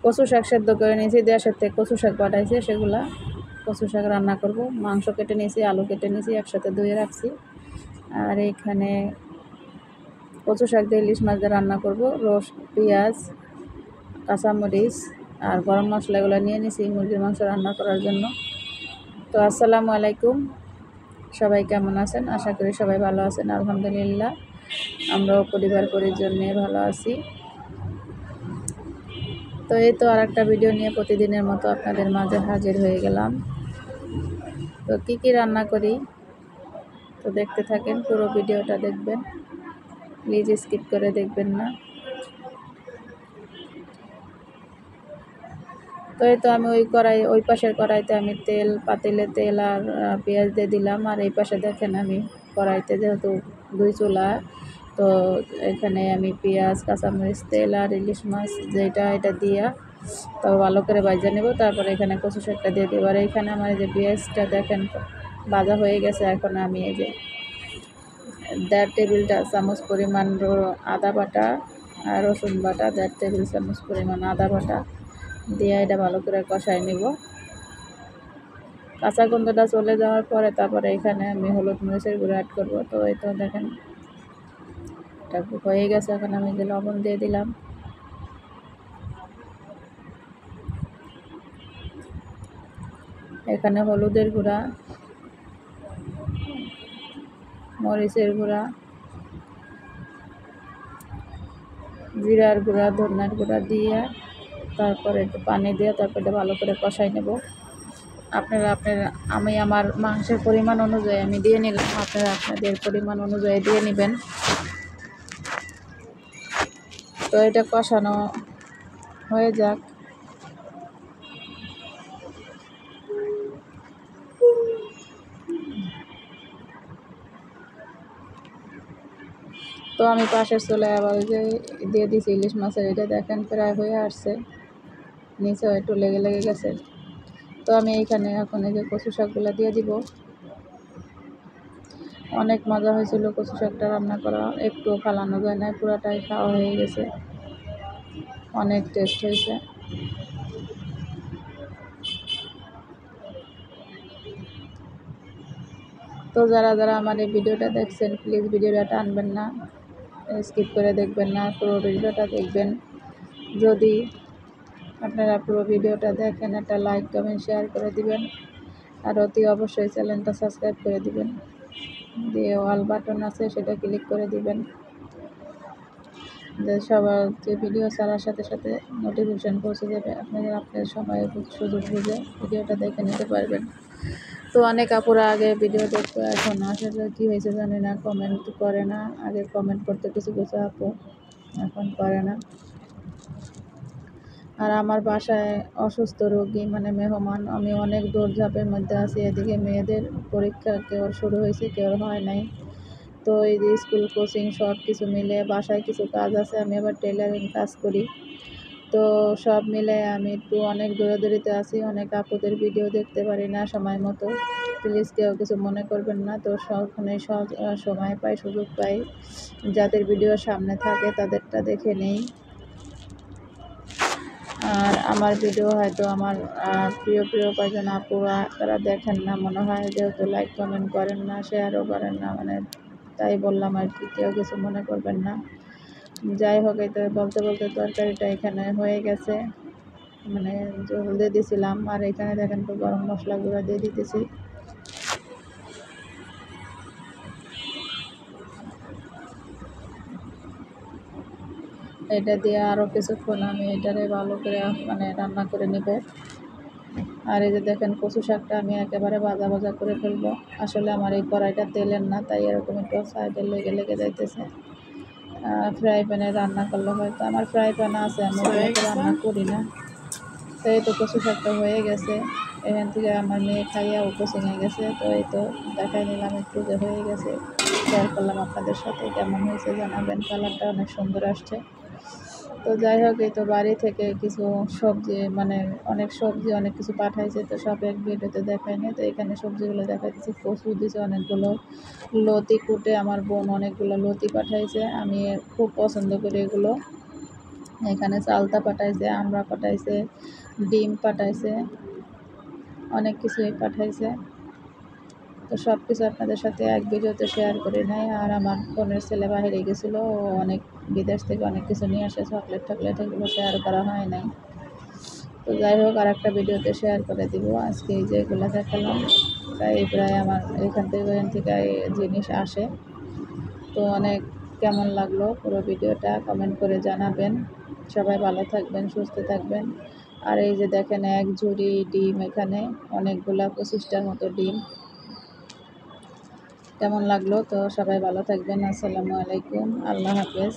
কচু শাক সেদ্ধ করে নিয়েছি, দেশের থেকে কচু শাক পাঠাইছে, সেগুলা কচু শাক রান্না করব। মাংস কেটে নিয়েছি, আলু কেটে নিয়েছি, একসাথে ধুয়ে রাখছি। আর এইখানে কচু শাক দিয়ে ইলিশ মাছ দিয়ে রান্না করব। পেঁয়াজ, কাঁচামরিচ আর গরম মশলা এগুলো নিয়ে নিয়েছি মুরগির মাংস রান্না করার জন্য। তো আসসালামু আলাইকুম, সবাই কেমন আছেন? আশা করি সবাই ভালো আছেন। আলহামদুলিল্লাহ, আমরাও পরিবার পরিজন নিয়ে ভালো আছি। তো এই তো আর একটা ভিডিও নিয়ে প্রতিদিনের মতো আপনাদের মাঝে হাজির হয়ে গেলাম। তো কি রান্না করি তো দেখতে থাকেন, পুরো ভিডিওটা দেখবেন, প্লিজ স্কিপ করে দেখবেন না। তো এই তো আমি ওই পাশের কড়াইতে আমি পাতিলে তেল আর পেঁয়াজ দিয়ে দিলাম। আর এই পাশে দেখেন আমি কড়াইতে যেহেতু দুই চুলা, তো এখানে আমি পেঁয়াজ, কাঁচামরিচ, তেল আর ইলিশ মাছ এটা দিয়া তবে ভালো করে ভাজা নেব। তারপরে এখানে কচু শাকটা দিয়ে দেবো। আর এইখানে আমার এই যে পেঁয়াজটা দেখেন ভাজা হয়ে গেছে। এখন আমি এই যে 1.5 টেবিল চামচ পরিমাণ আদা বাটা আর রসুন বাটা, 1.5 টেবিল চামচ পরিমাণ আদা বাটা দিয়ে এটা ভালো করে কষাই নেব। কাঁচা গন্ধটা চলে যাওয়ার পরে তারপরে এখানে আমি হলুদ মরিচের গুঁড়ো অ্যাড করব। তো এই তো দেখেন এটা হয়ে গেছে। এখন আমি যে লবণ দিয়ে দিলাম, এখানে হলুদের গুঁড়া, মরিচের গুঁড়া, জিরার গুঁড়া, ধনিয়ার গুঁড়া দিয়ে তারপরে একটু পানি দিয়ে তারপরে এটা ভালো করে কষাই নেব। আমি আমার মাংসের পরিমাণ অনুযায়ী আমি দিয়ে নিলাম, আপনারা আপনাদের পরিমাণ অনুযায়ী দিয়ে নেবেন। তো এটা কষানো হয়ে যাক। তো আমি পাশের চুলায় আবার যে দিয়ে দিয়েছি ইলিশ মাছের, এটা দেখেন প্রায় হয়ে আসছে, নিচেও একটু লেগে গেছে। তো আমি এইখানে এখন এই যে কচু শাকগুলো দিয়ে দিব। অনেক মজা হয়েছিল কচু শাকটা রান্না করা, একটু ফালানো যায় না, পুরাটাই খাওয়া হয়ে গেছে, অনেক টেস্ট হয়েছে। তো যারা আমার এই ভিডিওটা দেখছেন, প্লিজ ভিডিওটা টানবেন না, স্কিপ করে দেখবেন না, পুরো ভিডিওটা দেখবেন। যদি আপনারা পুরো ভিডিওটা দেখেন, একটা লাইক, কমেন্ট, শেয়ার করে দিবেন। আর অতি অবশ্যই চ্যানেলটা সাবস্ক্রাইব করে দিবেন, দিয়ে অল বাটন আছে সেটা ক্লিক করে দিবেন, যে সবার যে ভিডিও ছাড়ার সাথে সাথে নোটিফিকেশান পৌঁছে যাবে, আপনার সময় সুযোগ বুঝে ভিডিওটা দেখে নিতে পারবেন। তো অনেক আপুরা আগে ভিডিও দেখতো, এখন আসলে কী হয়েছে জানি না, কমেন্ট করে না। আগে কমেন্ট করতে কিছু আপু, এখন করে না। আর আমার বাসায় অসুস্থ রোগী মানে মেহমান, আমি অনেক দৌড়ঝাঁপের মধ্যে আছি। এদিকে মেয়েদের পরীক্ষা কেউ শুরু হয়েছে, কেউ হয় নাই। তো এই যে স্কুল, কোচিং সব কিছু মিলে বাসায় কিছু কাজ আছে, আমি আবার টেলারিং কাজ করি। তো সব মিলে আমি একটু অনেক দৌড়াদৌড়িতে আছি, অনেক আপুদের ভিডিও দেখতে পারি না সময় মতো, প্লিজ কেউ কিছু মনে করবেন না। তো সময় পাই, সুযোগ পাই, যাদের ভিডিও সামনে থাকে তাদেরটা দেখে নেই। আর আমার ভিডিও হয়তো আমার প্রিয় কয়েকজন আপুরা তারা দেখেন না মনে হয়, যেহেতু লাইক কমেন্ট করেন না, শেয়ারও করেন না, মানে তাই বললাম আর কি, কেউ কিছু মনে করবেন না। যাই হোক, এই তো বলতে তরকারিটা এখানে হয়ে গেছে, মানে জল দিয়ে দিয়েছিলাম। আর এখানে দেখেন তো গরম মশলা গুঁড়া দিয়ে দিতেছি। এটা দিয়ে আরও কিছুক্ষণ আমি এটারে ভালো করে মানে রান্না করে নেব। আর এই যে দেখেন কচু শাকটা আমি একেবারে ভাজা করে ফেলবো। আসলে আমার এই কড়াইটা তেলের না, তাই এরকম একটু সাইডে লেগে যাইতেছে। ফ্রাই প্যানে রান্না করলে হয়তো, আমার ফ্রাই প্যান আছে, আমি রান্না করি না। তো এই তো কচু শাকটা হয়ে গেছে, এখান থেকে আমার মেয়ে খাইয়া ও কোচিংয়ে গেছে। তো এই তো দেখাই নিলাম একটু যে হয়ে গেছে, শেয়ার করলাম আপনাদের সাথে। কেমন হয়েছে জানাবেন, কালারটা অনেক সুন্দর আসছে। তো যাই হোক, এই তো বাড়ি থেকে কিছু সবজি, মানে অনেক সবজি অনেক কিছু পাঠাইছে, তো সব এক ভিডিওতে দেখায়নি। তো এখানে সবজিগুলো দেখাইতেছি, কচু দিছে অনেকগুলো, লতি কুটে আমার বোন অনেকগুলো লতি পাঠাইছে, আমি খুব পছন্দ করি এগুলো। এখানে চালতা পাঠাইছে, আমরা পাঠাইছে, ডিম পাঠাইছে, অনেক কিছুই পাঠাইছে। তো সব কিছু আপনাদের সাথে এক ভিডিওতে শেয়ার করে নেয়। আর আমার বোনের ছেলে বাইরে গেছিলো, ও অনেক বিদেশ থেকে অনেক কিছু নিয়ে আসে, চকলেট টকলেট, এগুলো শেয়ার করা হয় নাই। তো যাই হোক, আর একটা ভিডিওতে শেয়ার করে দিব। আজকে এই যে এগুলো দেখালাম, তাই প্রায় আমার এখান থেকে জিনিস আসে। তো অনেক কেমন লাগলো পুরো ভিডিওটা কমেন্ট করে জানাবেন। সবাই ভালো থাকবেন, সুস্থ থাকবেন। আর এই যে দেখেন এক ঝুড়ি ডিম, এখানে অনেকগুলা 25টার মতো ডিম। কেমন লাগলো? তো সবাই ভালো থাকবেন। আসসালামু আলাইকুম, আল্লাহ হাফেজ।